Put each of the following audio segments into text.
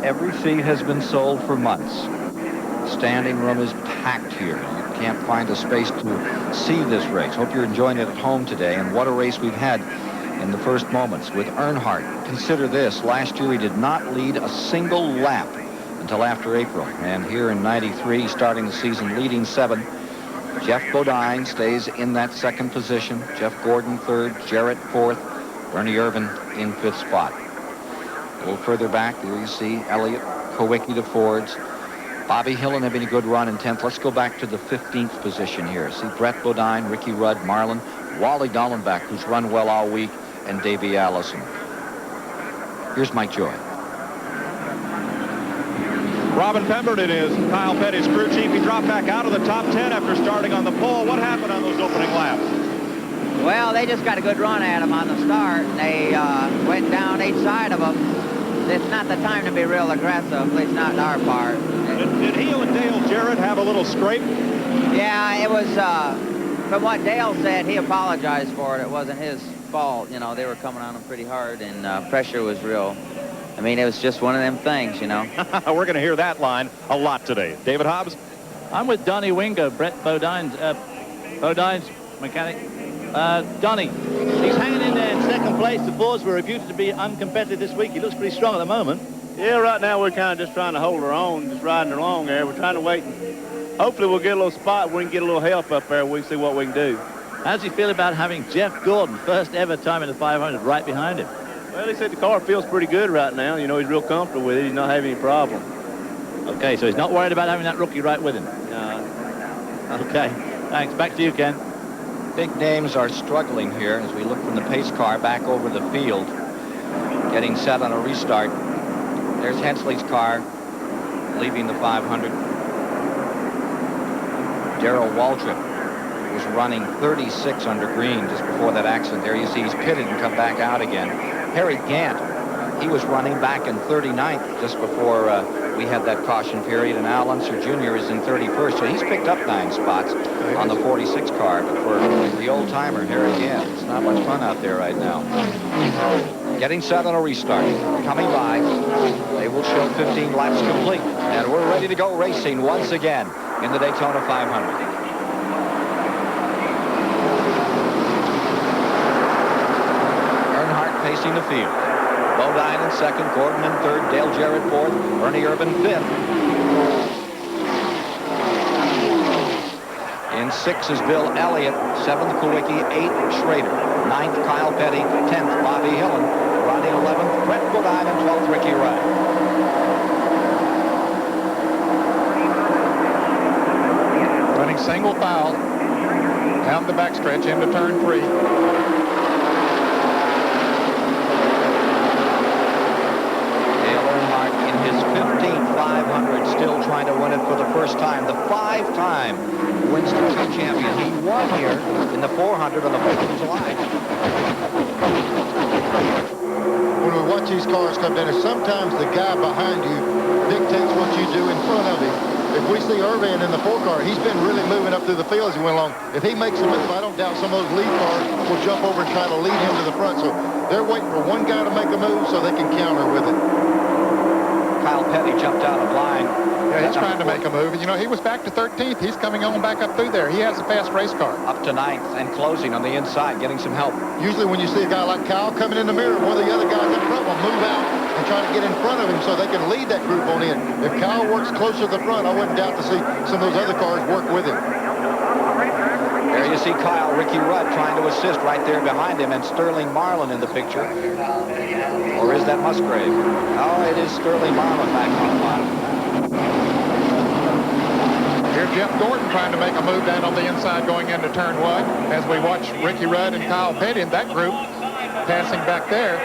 every seat has been sold for months. Standing room is packed here. You can't find a space to see this race. Hope you're enjoying it at home today. And what a race we've had in the first moments with Earnhardt. Consider this. Last year he did not lead a single lap until after April. And here in 93, starting the season leading 7. Jeff Bodine stays in that second position. Jeff Gordon third. Jarrett fourth. Bernie Irvin in fifth spot. A little further back, there you see Elliott, Kowicki to Fords. Bobby Hillen having a good run in 10th. Let's go back to the 15th position here. See Brett Bodine, Ricky Rudd, Marlin, Wally Dallenbach, who's run well all week, and Davey Allison. Here's Mike Joy. Robin Pemberton is Kyle Petty's crew chief. He dropped back out of the top 10 after starting on the pole. What happened on those opening laps? Well, they just got a good run at him on the start. They went down each side of him. It's not the time to be real aggressive, at least not in our part. Did he and Dale Jarrett have a little scrape? Yeah, it was, from what Dale said, he apologized for it. It wasn't his fault. You know, they were coming on him pretty hard, and pressure was real. I mean, it was just one of them things, you know. We're going to hear that line a lot today. David Hobbs? I'm with Donnie Wingo, Brett Bodine's mechanic. Donnie, he's hanging in there in second place. The Fords were reputed to be uncompetitive this week. He looks pretty strong at the moment. Yeah, right now we're kind of just trying to hold our own, just riding along there. We're trying to wait. Hopefully we'll get a little spot where we can get a little help up there. We can see what we can do. How does he feel about having Jeff Gordon, first ever time in the 500, right behind him? Well, he said the car feels pretty good right now. You know, he's real comfortable with it. He's not having any problem. Okay, so he's not worried about having that rookie right with him. Okay, thanks. Back to you, Ken. Big names are struggling here as we look from the pace car back over the field, getting set on a restart. There's Hensley's car leaving the 500. Darrell Waltrip was running 36 under green just before that accident. There you see he's pitted and come back out again. Harry Gant, he was running back in 39th just before we had that caution period, and Al Unser Jr. is in 31st, so he's picked up 9 spots on the 46 car. But for the old-timer, Harry Gant, it's not much fun out there right now. Getting set on a restart. Coming by. They will show 15 laps complete. And we're ready to go racing once again in the Daytona 500. Pacing the field. Bodine in second, Gordon in third, Dale Jarrett fourth, Bernie Irvin fifth. In sixth is Bill Elliott, seventh Kowicki, eighth Schrader, ninth Kyle Petty, 10th Bobby Hillen, Ronnie 11th Brett Bodine, and 12th Ricky Rudd. Running single file down the backstretch into turn 3. His 15th 500, still trying to win it for the first time. The 5-time Winston Cup champion. He won here in the 400 on the 4th of July. When we watch these cars come down, sometimes the guy behind you dictates what you do in front of him. If we see Irvin in the 4 car, he's been really moving up through the field as he went along. If he makes a move, I don't doubt some of those lead cars will jump over and try to lead him to the front. So they're waiting for one guy to make a move so they can counter with it. Kyle Petty jumped out of line. Yeah, he's trying to make a move. You know, he was back to 13th. He's coming on back up through there. He has a fast race car. Up to 9th and closing on the inside, getting some help. Usually when you see a guy like Kyle coming in the mirror, one of the other guys up front will move out and try to get in front of him so they can lead that group on in. If Kyle works closer to the front, I wouldn't doubt to see some of those other cars work with him. There you see Kyle, Ricky Rudd trying to assist right there behind him, and Sterling Marlin in the picture. Or is that Musgrave? Oh, it is Sterling Marlin back on the bottom. Here's Jeff Gordon trying to make a move down on the inside going into turn 1 as we watch Ricky Rudd and Kyle Petty in that group passing back there.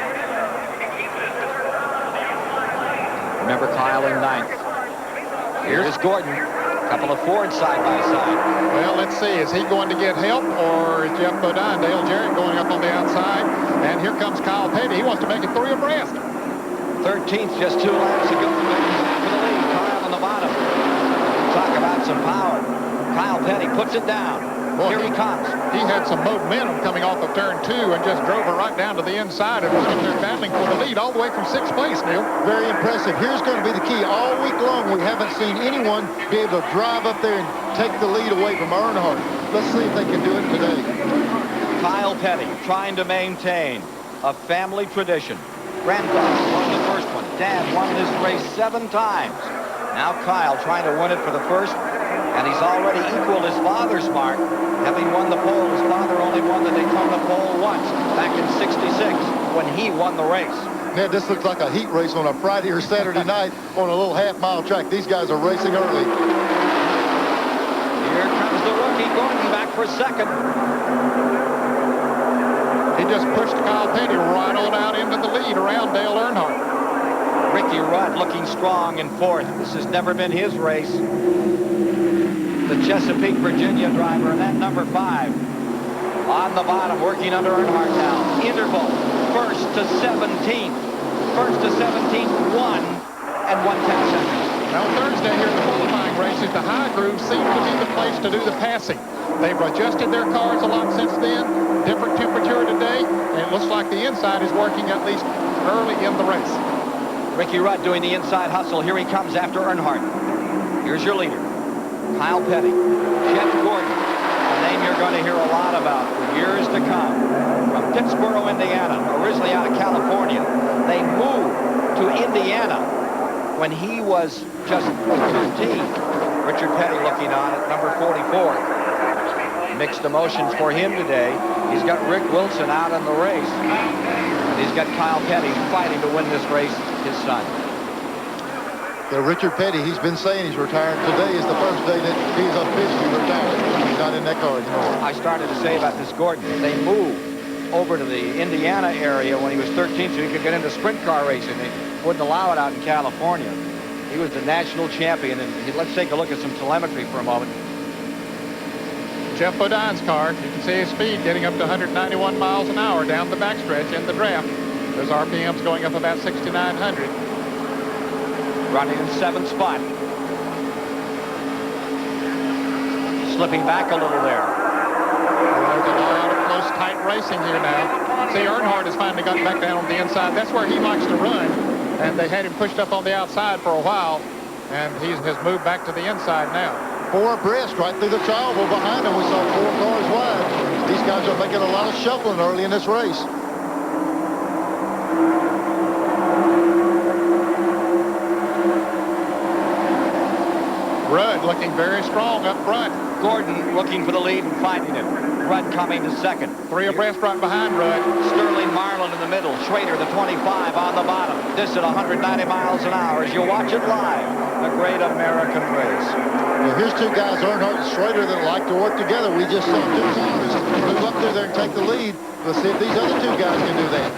Remember Kyle in 9th. Here's Gordon. Couple of Fords side by side. Well, let's see. Is he going to get help, or is Jeff Bodine, Dale Jarrett going up on the outside? And here comes Kyle Petty. He wants to make it 3 abreast. 13th, just 2 laps to go. For the lead, Kyle on the bottom. Talk about some power. Kyle Petty puts it down. Boy, Here he comes. He had some momentum coming off of turn 2 and just drove her right down to the inside and was up there battling for the lead all the way from 6th place, Neil. Very impressive. Here's going to be the key. All week long, we haven't seen anyone be able to drive up there and take the lead away from Earnhardt. Let's see if they can do it today. Kyle Petty trying to maintain a family tradition. Grandfather won the first one. Dad won this race 7 times. Now Kyle trying to win it for the first, and he's already equaled his father's mark. Having won the pole, his father only won the Daytona pole once, back in '66, when he won the race. Ned, this looks like a heat race on a Friday or Saturday night on a little half-mile track. These guys are racing early. Here comes the rookie Gordon back for second. He just pushed Kyle Petty right on out into the lead around Dale Earnhardt. Ricky Rudd looking strong in fourth. This has never been his race. The Chesapeake, Virginia driver, and that number 5 on the bottom, working under Earnhardt now. Interval, 1st to 17th. 1st to 17th, 1 and 1/10 seconds. Now Thursday here in the qualifying races, the high grooves seem to be the place to do the passing. They've adjusted their cars a lot since then. Different temperature today, and it looks like the inside is working at least early in the race. Ricky Rudd doing the inside hustle. Here he comes after Earnhardt. Here's your leader, Kyle Petty. Jeff Gordon, a name you're going to hear a lot about for years to come. From Pittsburgh, Indiana, originally out of California. They moved to Indiana when he was just 13. Richard Petty looking on at number 44. Mixed emotions for him today. He's got Rick Wilson out in the race. He's got Kyle Petty fighting to win this race, his son. Yeah, Richard Petty, he's been saying he's retired. Today is the first day that he's officially retired. He's not in that car anymore. I started to say about this Gordon. They moved over to the Indiana area when he was 13 so he could get into sprint car racing. They wouldn't allow it out in California. He was the national champion. And let's take a look at some telemetry for a moment. Jeff Bodine's car, you can see his speed getting up to 191 miles an hour down the backstretch in the draft. Those RPMs going up about 6,900. Running in 7th spot. Slipping back a little there. There's a lot of close, tight racing here now. See, Earnhardt has finally gotten back down on the inside. That's where he likes to run. And they had him pushed up on the outside for a while. And he has moved back to the inside now. 4 abreast right through the triangle behind him. We saw 4 cars wide. These guys are making a lot of shuffling early in this race. Rudd looking very strong up front. Gordon looking for the lead and finding it. Rudd coming to second. 3 abreast right behind Rudd. Sterling Marlin in the middle. Schrader, the 25, on the bottom. This at 190 miles an hour as you watch it live. A great American race. Well, here's 2 guys, Earnhardt and Schrader, that like to work together. We just saw 2 cars move up through there and take the lead. Let's see if these other 2 guys can do that.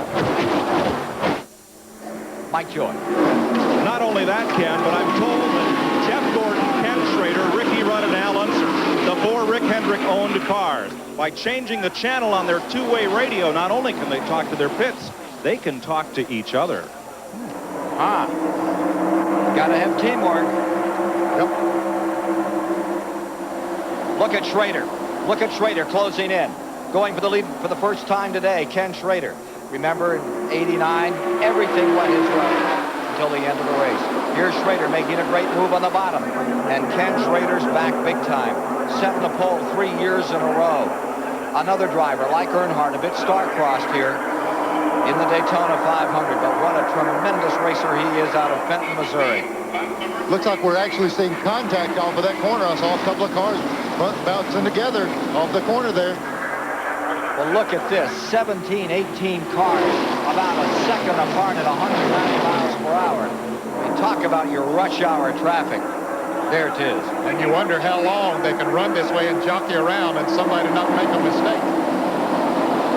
Mike Joy. Not only that, Ken, but I'm told that Jeff Gordon, Ken Schrader, Ricky Rudd, and Al Unser, the 4 Rick Hendrick-owned cars, by changing the channel on their 2-way radio, not only can they talk to their pits, they can talk to each other. Gotta have teamwork. Yep. Look at Schrader. Look at Schrader closing in. Going for the lead for the first time today, Ken Schrader. Remember, in '89, everything went his way until the end of the race. Here's Schrader making a great move on the bottom. And Ken Schrader's back big time. Setting the pole 3 years in a row. Another driver like Earnhardt, a bit star-crossed here in the Daytona 500. But what a tremendous racer he is out of Fenton, Missouri. Looks like we're actually seeing contact off of that corner. I saw a couple of cars bouncing together off the corner there. Well, look at this. 17, 18 cars about a second apart at 190 miles per hour. I mean, talk about your rush hour traffic. There it is. And you wonder how long they can run this way and jockey around and somebody not make a mistake.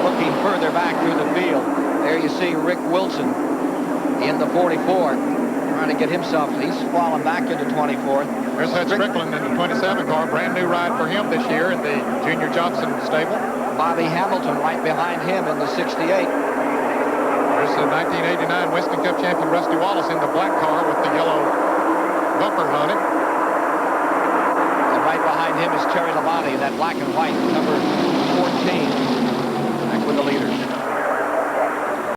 Looking further back through the field, there you see Rick Wilson in the 44. Trying to get himself, he's fallen back into 24th. There's Hud Strickland in the 27 car. Brand new ride for him this year in the Junior Johnson stable. Bobby Hamilton right behind him in the 68. There's the 1989 Winston Cup champion Rusty Wallace in the black car with the yellow bumper on it. And right behind him is Terry Labonte, that black and white, number 14. Back with the leaders.